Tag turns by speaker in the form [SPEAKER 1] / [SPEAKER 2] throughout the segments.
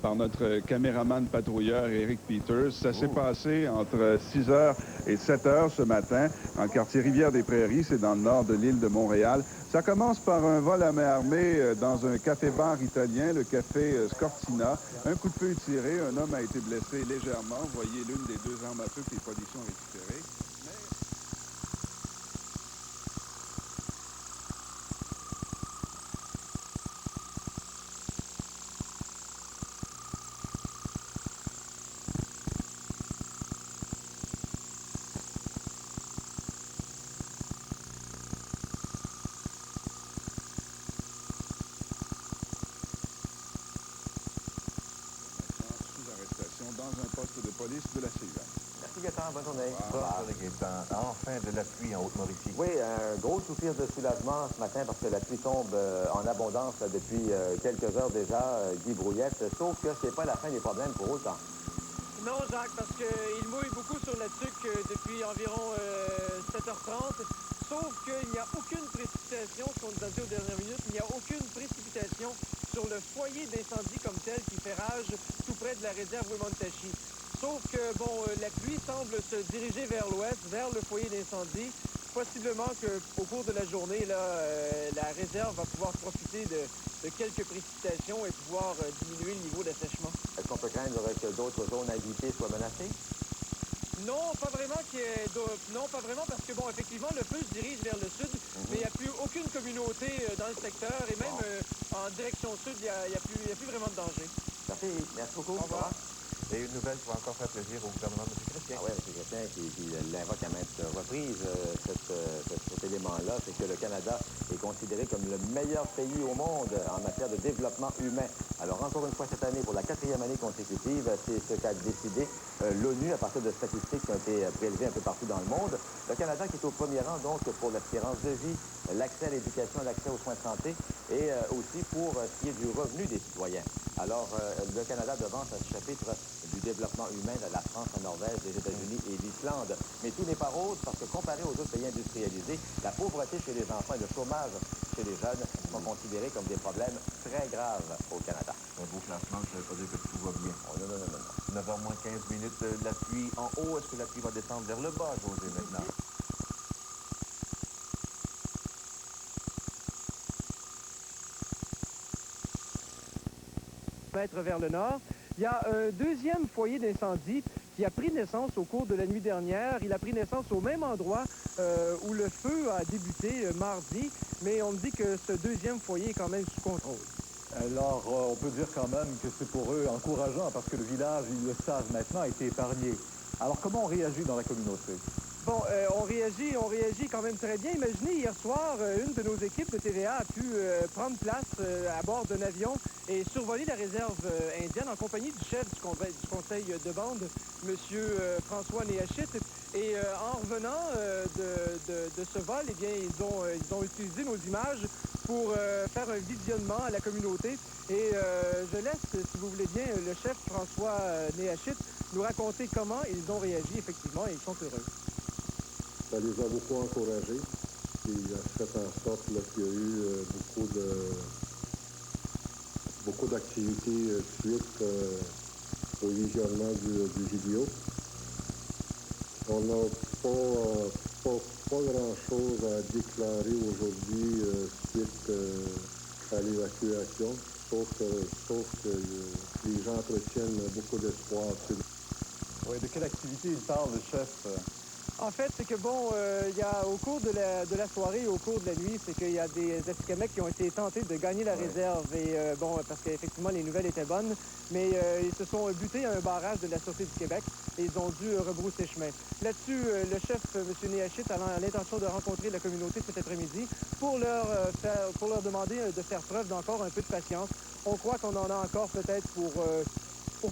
[SPEAKER 1] par notre caméraman patrouilleur Eric Peters. Ça s'est passé entre 6 heures et 7 heures ce matin en quartier Rivière-des-Prairies, c'est dans le nord de l'île de Montréal. Ça commence par un vol à main armée dans un café-bar italien, le café Scortina. Un coup de feu est tiré, un homme a été blessé légèrement. Vous voyez l'une des deux armes à feu que les policiers ont récupérées. Dans un poste de police de la CIVA.
[SPEAKER 2] Merci Gaëtan, bonne journée.
[SPEAKER 3] Bonne journée Gaëtan. Enfin de la pluie en Haute-Mauricie.
[SPEAKER 2] Oui, un gros soupir de soulagement ce matin parce que la pluie tombe en abondance depuis quelques heures déjà, Guy Brouillette, sauf que c'est pas la fin des problèmes pour autant.
[SPEAKER 4] Non, Jacques, parce qu'il mouille beaucoup sur la tuque depuis environ 7h30, sauf qu'il n'y a aucune précipitation, ce qu'on nous a dit aux dernières minutes, il n'y a aucune précipitation sur le foyer d'incendie comme tel qui fait rage tout près de la réserve Wemontachi. Sauf que, bon, la pluie semble se diriger vers l'ouest, vers le foyer d'incendie. Possiblement qu'au cours de la journée, là, la réserve va pouvoir profiter de quelques précipitations et pouvoir diminuer le niveau d'assèchement.
[SPEAKER 2] Est-ce qu'on peut craindre que d'autres zones habitées soient menacées?
[SPEAKER 4] Non, pas vraiment non, pas vraiment, parce que, bon, effectivement, le feu se dirige vers le sud, mais il n'y a plus aucune communauté dans le secteur, et même en direction sud, il n'y a plus vraiment de danger.
[SPEAKER 2] Merci beaucoup.
[SPEAKER 4] Au revoir.
[SPEAKER 3] Et une nouvelle qui va encore faire plaisir au gouvernement de M. Chrétien.
[SPEAKER 2] Ah oui, M. Chrétien qui l'invoque à maintes reprises, cet élément-là, c'est que le Canada est considéré comme le meilleur pays au monde en matière de développement humain. Alors, encore une fois, cette année, pour la 4e année consécutive, c'est ce qu'a décidé l'ONU à partir de statistiques qui ont été prélevées un peu partout dans le monde. Le Canada qui est au premier rang, donc, pour l'espérance de vie, l'accès à l'éducation, l'accès aux soins de santé et aussi pour ce qui est du revenu des citoyens. Alors, le Canada devance à ce chapitre du développement humain de la France, la Norvège, les États-Unis et l'Islande. Mais tout n'est pas rose parce que comparé aux autres pays industrialisés, la pauvreté chez les enfants et le chômage chez les jeunes sont considérés comme des problèmes très graves au Canada.
[SPEAKER 3] Un beau classement, ça ne veut pas dire que tout va bien.
[SPEAKER 2] Oh, non.
[SPEAKER 3] 9h moins 15 minutes, la pluie en haut. Est-ce que la pluie va descendre vers le bas, José, maintenant?
[SPEAKER 4] Mètres vers le nord. Il y a un deuxième foyer d'incendie qui a pris naissance au cours de la nuit dernière. Il a pris naissance au même endroit où le feu a débuté mardi, mais on me dit que ce deuxième foyer est quand même sous contrôle.
[SPEAKER 5] Alors, on peut dire quand même que c'est pour eux encourageant parce que le village, ils le savent maintenant, a été épargné. Alors, comment on réagit dans la communauté?
[SPEAKER 4] Bon, on réagit quand même très bien. Imaginez, hier soir, une de nos équipes de TVA a pu prendre place à bord d'un avion et survoler la réserve indienne en compagnie du chef du conseil de bande, M. François Néachit. Et en revenant de ce vol, eh bien, ils ont utilisé nos images pour faire un visionnement à la communauté. Et je laisse, si vous voulez bien, le chef François Néachit nous raconter comment ils ont réagi effectivement et ils sont heureux.
[SPEAKER 6] Ça les a beaucoup encouragés. Il a fait en sorte qu'il y a eu beaucoup d'activités suite au visionnement du vidéo. On n'a pas grand-chose à déclarer aujourd'hui suite à l'évacuation, sauf que les gens entretiennent beaucoup d'espoir.
[SPEAKER 5] Oui, de quelle activité il parle, le chef?
[SPEAKER 4] En fait, c'est que bon, il y a au cours de la soirée, au cours de la nuit, c'est qu'il y a des Atikamekw qui ont été tentés de gagner la réserve. Et bon, parce qu'effectivement, les nouvelles étaient bonnes, mais ils se sont butés à un barrage de la Sûreté du Québec et ils ont dû rebrousser chemin. Là-dessus, le chef, M. Néachit, a l'intention de rencontrer la communauté cet après-midi pour leur demander de faire preuve d'encore un peu de patience. On croit qu'on en a encore peut-être pour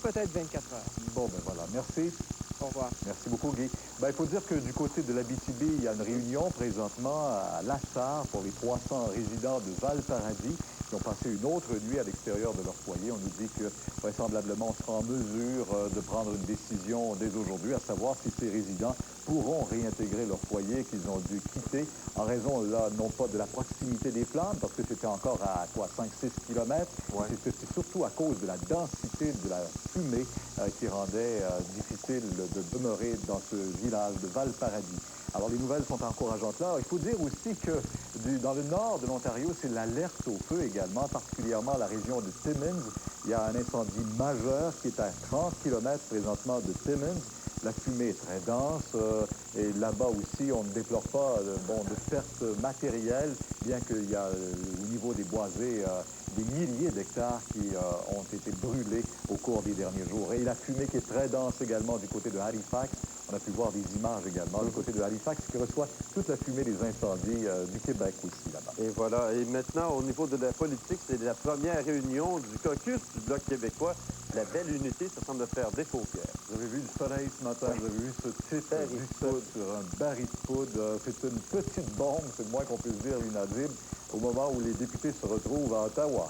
[SPEAKER 4] peut-être 24 heures.
[SPEAKER 5] Bon, ben voilà, merci.
[SPEAKER 4] Au revoir.
[SPEAKER 5] Merci beaucoup, Guy. Ben, il faut dire que du côté de l'Abitibi, il y a une réunion présentement à Lassar pour les 300 résidents de Val-Paradis qui ont passé une autre nuit à l'extérieur de leur foyer. On nous dit que vraisemblablement on sera en mesure de prendre une décision dès aujourd'hui, à savoir si ces résidents pourront réintégrer leur foyer qu'ils ont dû quitter en raison, là, non pas de la proximité des flammes, parce que c'était encore à, 5-6 kilomètres, c'était surtout à cause de la densité de la fumée qui rendait difficile de demeurer dans ce village de Valparadis. Alors, les nouvelles sont encourageantes là. Il faut dire aussi que dans le nord de l'Ontario, c'est l'alerte au feu également, particulièrement la région de Timmins. Il y a un incendie majeur qui est à 30 km présentement de Timmins. La fumée est très dense et là-bas aussi, on ne déplore pas de pertes matérielles, bien qu'il y a au niveau des boisés des milliers d'hectares qui ont été brûlés au cours des derniers jours. Et la fumée qui est très dense également du côté de Halifax. On a pu voir des images également du côté de Halifax qui reçoit toute la fumée des incendies du Québec aussi là-bas.
[SPEAKER 7] Et voilà. Et maintenant, au niveau de la politique, c'est la première réunion du caucus du Bloc québécois. La belle unité, ça semble faire défaut, Pierre.
[SPEAKER 5] Vous avez vu le soleil ce matin, vous avez vu ce titre du sol sur un baril de poudre. C'est une petite bombe, c'est le moins qu'on puisse dire, inaudible, au moment où les députés se retrouvent à Ottawa.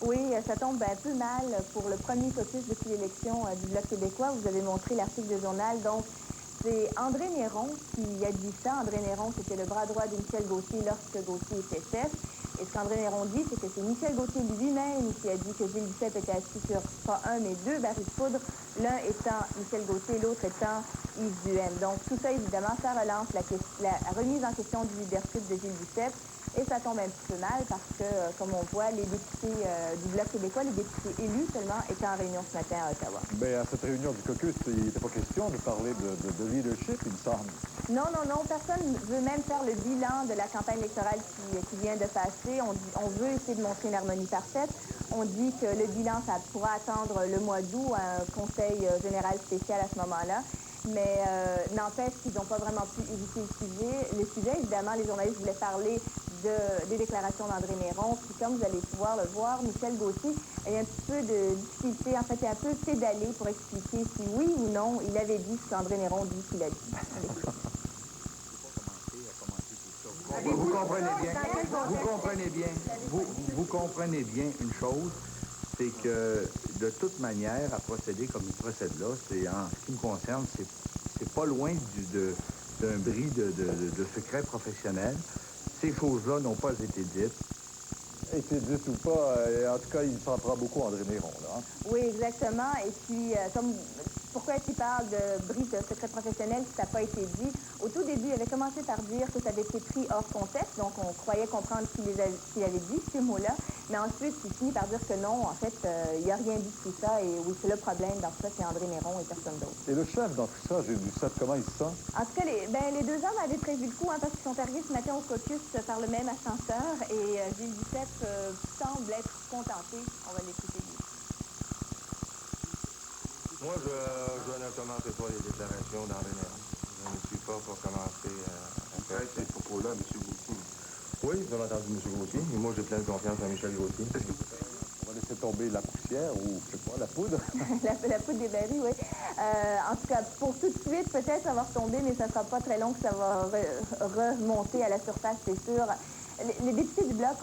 [SPEAKER 8] Oui, ça tombe un peu mal pour le premier caucus depuis l'élection du Bloc québécois. Vous avez montré l'article du journal, donc c'est André Néron qui a dit ça. André Néron, c'était le bras droit de Michel Gauthier lorsque Gauthier était chef. Et ce qu'André Néron dit, c'est que c'est Michel Gauthier lui-même qui a dit que Gilles Duceppe était assis sur pas un, mais deux barils de poudre, l'un étant Michel Gauthier, l'autre étant Yves Duhaime. Donc tout ça, évidemment, ça relance la remise en question du leadership de Gilles Duceppe. Et ça tombe un petit peu mal parce que, comme on voit, les députés du Bloc québécois, les députés élus seulement, étaient en réunion ce matin à Ottawa.
[SPEAKER 5] Mais à cette réunion du caucus, il n'était pas question de parler de leadership, il me semble.
[SPEAKER 8] Non, non, non. Personne ne veut même faire le bilan de la campagne électorale qui vient de passer. On veut essayer de montrer une harmonie parfaite. On dit que le bilan, ça pourra attendre le mois d'août, un conseil général spécial à ce moment-là. Mais n'empêche qu'ils n'ont pas vraiment pu éviter le sujet. Évidemment, les journalistes voulaient parler des déclarations d'André Néron. Puis comme vous allez pouvoir le voir, Michel Gauthier a eu un petit peu de difficulté, en fait, il a un peu pédalé pour expliquer si oui ou non il avait dit ce qu'André Néron dit qu'il a dit.
[SPEAKER 9] Vous comprenez bien une chose, c'est que de toute manière, à procéder comme il procède là, c'est en ce qui me concerne, c'est pas loin d'un bris de secret professionnel. Ces choses-là n'ont pas été dites.
[SPEAKER 5] Été dites ou pas, en tout cas, il s'en prend beaucoup André Néron, là. Hein?
[SPEAKER 8] Oui, exactement. Et puis, pourquoi est-ce qu'il parle de bris de secret professionnel si ça n'a pas été dit? Au tout début, il avait commencé par dire que ça avait été pris hors contexte, donc on croyait comprendre ce qu'il avait dit, ces mots-là. Mais ensuite, il finit par dire que non, en fait, il n'a rien dit de tout ça. Et oui, c'est le problème dans tout ça, c'est André Néron et personne d'autre.
[SPEAKER 5] Et le chef dans tout ça, Gilles Duceppe, comment il se sent?
[SPEAKER 8] En tout cas, les deux hommes avaient prévu le coup, hein, parce qu'ils sont arrivés ce matin au caucus par le même ascenseur. Et Gilles Duceppe semble être contenté. On va l'écouter.
[SPEAKER 3] Moi, je ne commente pas les déclarations d'André Néron. Je ne suis pas pour commencer à faire ces propos-là, M. Gauthier. Oui, vous avez entendu M. Gauthier, et moi, j'ai pleine confiance en Michel Gauthier.
[SPEAKER 5] On va laisser tomber la poussière ou, je sais pas, la poudre.
[SPEAKER 8] la poudre des barils, oui. En tout cas, pour tout de suite, peut-être ça va retomber, mais ça ne sera pas très long que ça va remonter à la surface, c'est sûr. Les députés du Bloc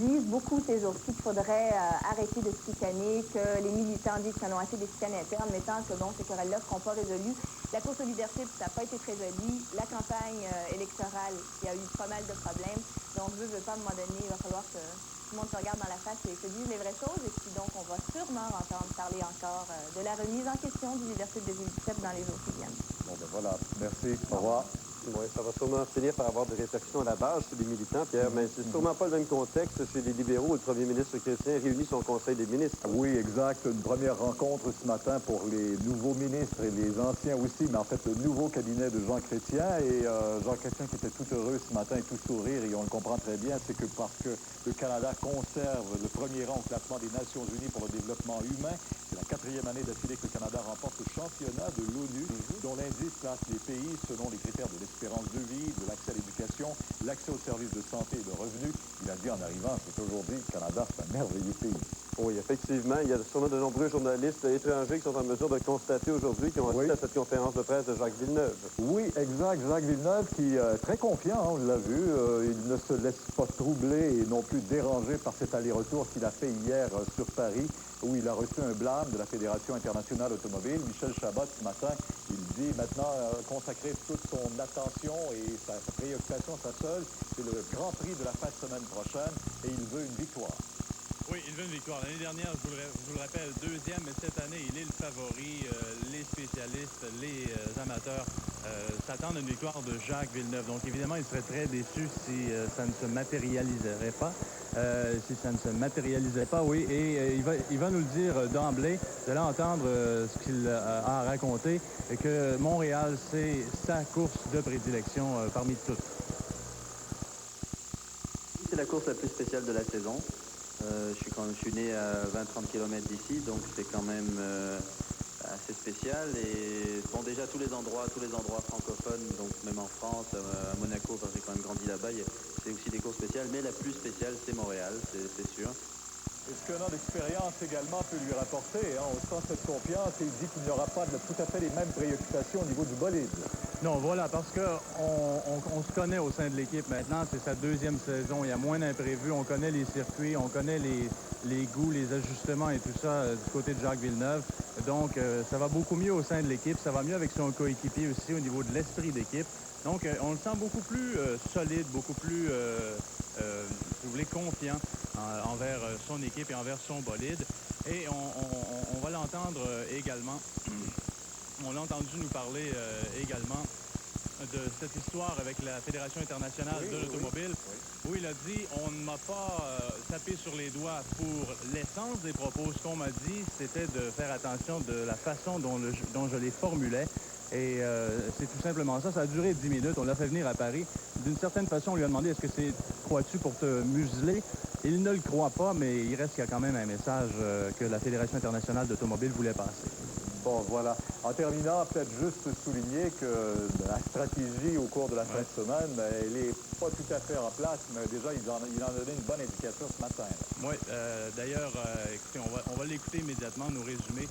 [SPEAKER 8] disent beaucoup ces jours-ci qu'il faudrait arrêter de se chicaner, que les militants disent qu'ils en ont assez des chicanes internes, mais tant que ces querelles-là ne seront pas résolues. La course au leadership, ça n'a pas été très joli. La campagne électorale, il y a eu pas mal de problèmes. Donc, je veux pas, à un moment donné, il va falloir que tout le monde se regarde dans la face et se dise les vraies choses. Et puis, donc, on va sûrement entendre parler encore de la remise en question du leadership de Gilles Duceppe dans les jours qui viennent.
[SPEAKER 5] Bon, ben voilà. Merci. Au revoir.
[SPEAKER 7] Oui, ça va sûrement finir par avoir des répercussions à la base chez les militants, Pierre, mais c'est sûrement pas le même contexte chez les libéraux où le premier ministre chrétien réunit son conseil des ministres.
[SPEAKER 5] Oui, exact. Une première rencontre ce matin pour les nouveaux ministres et les anciens aussi, mais en fait, le nouveau cabinet de Jean Chrétien. Et Jean Chrétien qui était tout heureux ce matin et tout sourire, et on le comprend très bien, c'est que parce que le Canada conserve le premier rang au classement des Nations Unies pour le développement humain, c'est la 4e année d'affilée que le Canada remporte le championnat de l'ONU, dont l'indice classe les pays selon les critères de l'espérance de vie, de l'accès à l'éducation, l'accès aux services de santé et de revenus. Il a dit en arrivant, c'est aujourd'hui, le Canada, c'est un merveilleux pays.
[SPEAKER 7] Oui, effectivement, il y a sûrement de nombreux journalistes étrangers qui sont en mesure de constater aujourd'hui, qui ont assisté à cette conférence de presse de Jacques Villeneuve.
[SPEAKER 5] Oui, exact. Jacques Villeneuve qui est très confiant, hein, on l'a vu. Il ne se laisse pas troubler et non plus déranger par cet aller-retour qu'il a fait hier sur Paris où il a reçu un blâme de la Fédération internationale automobile. Michel Chabot, ce matin, il dit maintenant consacrer toute son attention et sa préoccupation, sa seule, c'est le Grand Prix de la fin de semaine prochaine et il veut une victoire.
[SPEAKER 10] Oui, il veut une victoire. L'année dernière, je vous le rappelle, deuxième, mais cette année, il est le favori. Les spécialistes, les amateurs s'attendent à une victoire de Jacques Villeneuve. Donc, évidemment, il serait très déçu si ça ne se matérialiserait pas. Oui. Et il va nous le dire d'emblée. Vous allez entendre ce qu'il a raconté, et que Montréal, c'est sa course de prédilection parmi toutes.
[SPEAKER 11] C'est la course la plus spéciale de la saison. Je suis né à 20-30 km d'ici, donc c'est quand même assez spécial. Et bon, déjà tous les endroits francophones, donc même en France, à Monaco, parce que j'ai quand même grandi là-bas, c'est aussi des courses spéciales. Mais la plus spéciale, c'est Montréal, c'est sûr.
[SPEAKER 5] Et ce qu'un an d'expérience également peut lui rapporter, hein, on sent cette confiance et il dit qu'il n'y aura pas tout à fait les mêmes préoccupations au niveau du bolide.
[SPEAKER 10] Non, voilà, parce qu'on se connaît au sein de l'équipe maintenant. C'est sa deuxième saison. Il y a moins d'imprévus. On connaît les circuits, on connaît les goûts, les ajustements et tout ça du côté de Jacques Villeneuve. Donc, ça va beaucoup mieux au sein de l'équipe. Ça va mieux avec son coéquipier aussi au niveau de l'esprit d'équipe. Donc, on le sent beaucoup plus solide, beaucoup plus, si vous voulez, confiant envers son équipe et envers son bolide. Et on va l'entendre également. On l'a entendu nous parler également de cette histoire avec la Fédération internationale de l'automobile, où il a dit « On ne m'a pas tapé sur les doigts pour l'essence des propos. Ce qu'on m'a dit, c'était de faire attention de la façon dont je les formulais. » Et c'est tout simplement ça. Ça a duré 10 minutes. On l'a fait venir à Paris. D'une certaine façon, on lui a demandé « Est-ce que c'est, crois-tu, pour te museler ?» Il ne le croit pas, mais il reste qu'il y a quand même un message que la Fédération internationale d'automobile voulait passer.
[SPEAKER 5] Bon, voilà. En terminant, peut-être juste souligner que la stratégie au cours de la fin de semaine, elle n'est pas tout à fait en place, mais déjà, il en a donné une bonne indication ce matin.
[SPEAKER 10] Oui, d'ailleurs, écoutez, on va l'écouter immédiatement, nous résumer.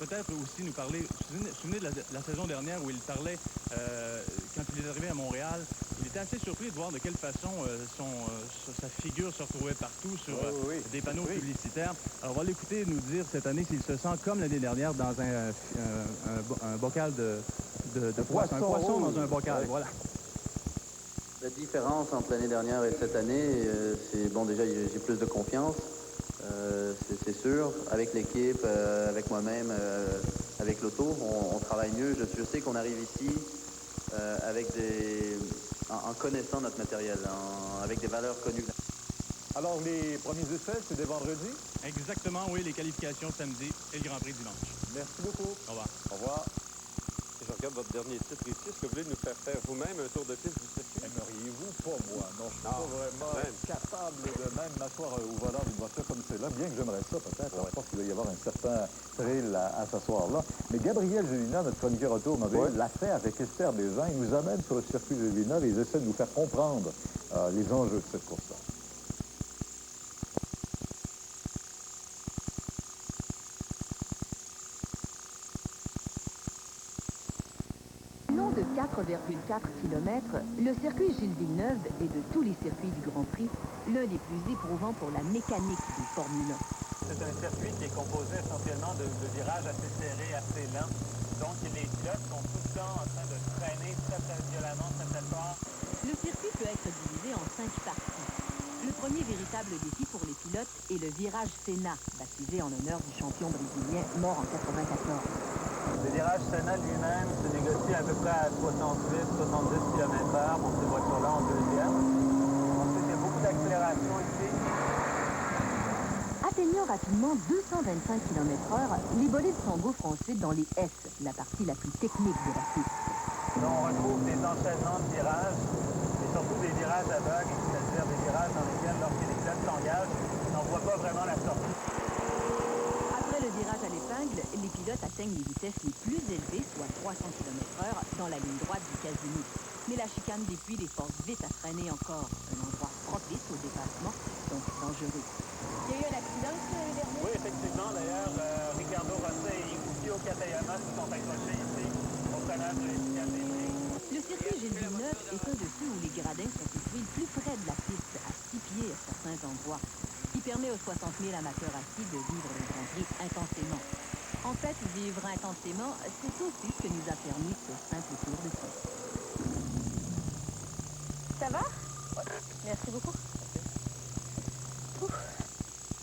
[SPEAKER 10] Peut-être aussi nous parler, vous vous souvenez de la saison dernière où il parlait, quand il est arrivé à Montréal, il était assez surpris de voir de quelle façon sa figure se retrouvait partout sur des panneaux publicitaires. Alors, on va l'écouter nous dire cette année s'il se sent comme l'année dernière dans un bocal de poisson. Un poisson dans un bocal, voilà.
[SPEAKER 11] La différence entre l'année dernière et cette année, c'est bon, déjà j'ai plus de confiance, c'est sûr. Avec l'équipe, avec moi-même, avec l'auto, on travaille mieux. Je sais qu'on arrive ici en connaissant notre matériel, avec des valeurs connues.
[SPEAKER 5] Alors, les premiers essais, c'est dès vendredi?
[SPEAKER 10] Exactement, oui, les qualifications samedi et le Grand Prix dimanche.
[SPEAKER 5] Merci beaucoup.
[SPEAKER 10] Au revoir.
[SPEAKER 5] Au revoir.
[SPEAKER 7] Je regarde votre dernier titre ici. Est-ce que vous voulez nous faire vous-même un tour de piste du circuit?
[SPEAKER 5] Aimeriez-vous? Pas moi. Non, je ne suis pas vraiment capable de même m'asseoir au volant d'une voiture comme celle-là, bien que j'aimerais ça peut-être. Je pense qu'il va y avoir un certain thrill à s'asseoir là. Mais Gabriel Gélina, notre chroniqueur automobile, l'a fait avec Esther Desjans. Il nous amène sur le circuit de Villeneuve et ils essaient de nous faire comprendre les enjeux de cette course-là.
[SPEAKER 12] Long de 4,4 km, le circuit Gilles Villeneuve est de tous les circuits du Grand Prix l'un des plus éprouvants pour la mécanique du Formule 1.
[SPEAKER 13] C'est un circuit qui est composé essentiellement de virages assez serrés, assez lents. Donc les pilotes sont tout le temps en train de traîner très violemment, très fort.
[SPEAKER 12] Le circuit peut être divisé en 5 parties. Le premier véritable défi pour les pilotes est le virage Senna, baptisé en l'honneur du champion brésilien mort en 1994.
[SPEAKER 13] Le virage Senna lui-même se négocie à peu près à 68-70 km/h pour ces voitures-là en deuxième. Ensuite, il y a beaucoup d'accélération ici.
[SPEAKER 12] Atteignant rapidement 225 km/h, les bolides s'engouffrent ensuite dans les S, la partie la plus technique de la piste.
[SPEAKER 13] Là, on retrouve des enchaînements de virages, et surtout des virages aveugles, c'est-à-dire des virages dans lesquels, lorsque les pilotes s'engagent, on ne voit pas vraiment la sortie.
[SPEAKER 12] Après le virage à l'épingle, les pilotes atteignent les vitesses les plus élevées, soit 300 km/h, dans la ligne droite du casino. Mais la chicane des puits les force vite à freiner encore, un endroit propice au dépassement, donc dangereux. Il y a eu un accident l'année dernière?
[SPEAKER 13] Oui, effectivement. D'ailleurs, Ricardo Rosset et Yukio Katayama se sont accrochés ici au freinage de la chicane des puits.
[SPEAKER 12] Le circuit Gilles Villeneuve est un de ceux où les gradins sont situés plus près de la piste, à 6 pieds à certains endroits. Il permet aux 60 000 amateurs assis de vivre le Grand Prix intensément. En fait, vivre intensément, c'est aussi ce que nous a permis ce simple tour de piste.
[SPEAKER 8] Ça va? Merci beaucoup.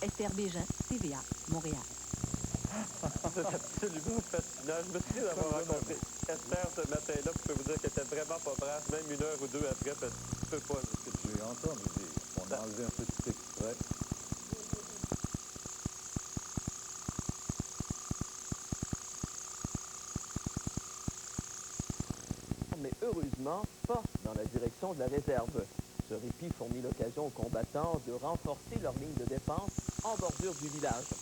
[SPEAKER 12] Esther Bégin, TVA, Montréal.
[SPEAKER 7] C'est absolument fascinant. Je me souviens d'avoir rencontré Esther ce matin-là. Je peux vous dire qu'elle était vraiment pas brasse, même une heure ou deux après, parce que tu peux pas.
[SPEAKER 5] J'ai entendu dire. On a enlevé un petit extrait.
[SPEAKER 14] Mais heureusement, pas dans la direction de la réserve. Ce répit fournit l'occasion aux combattants de renforcer leur ligne de défense en bordure du village.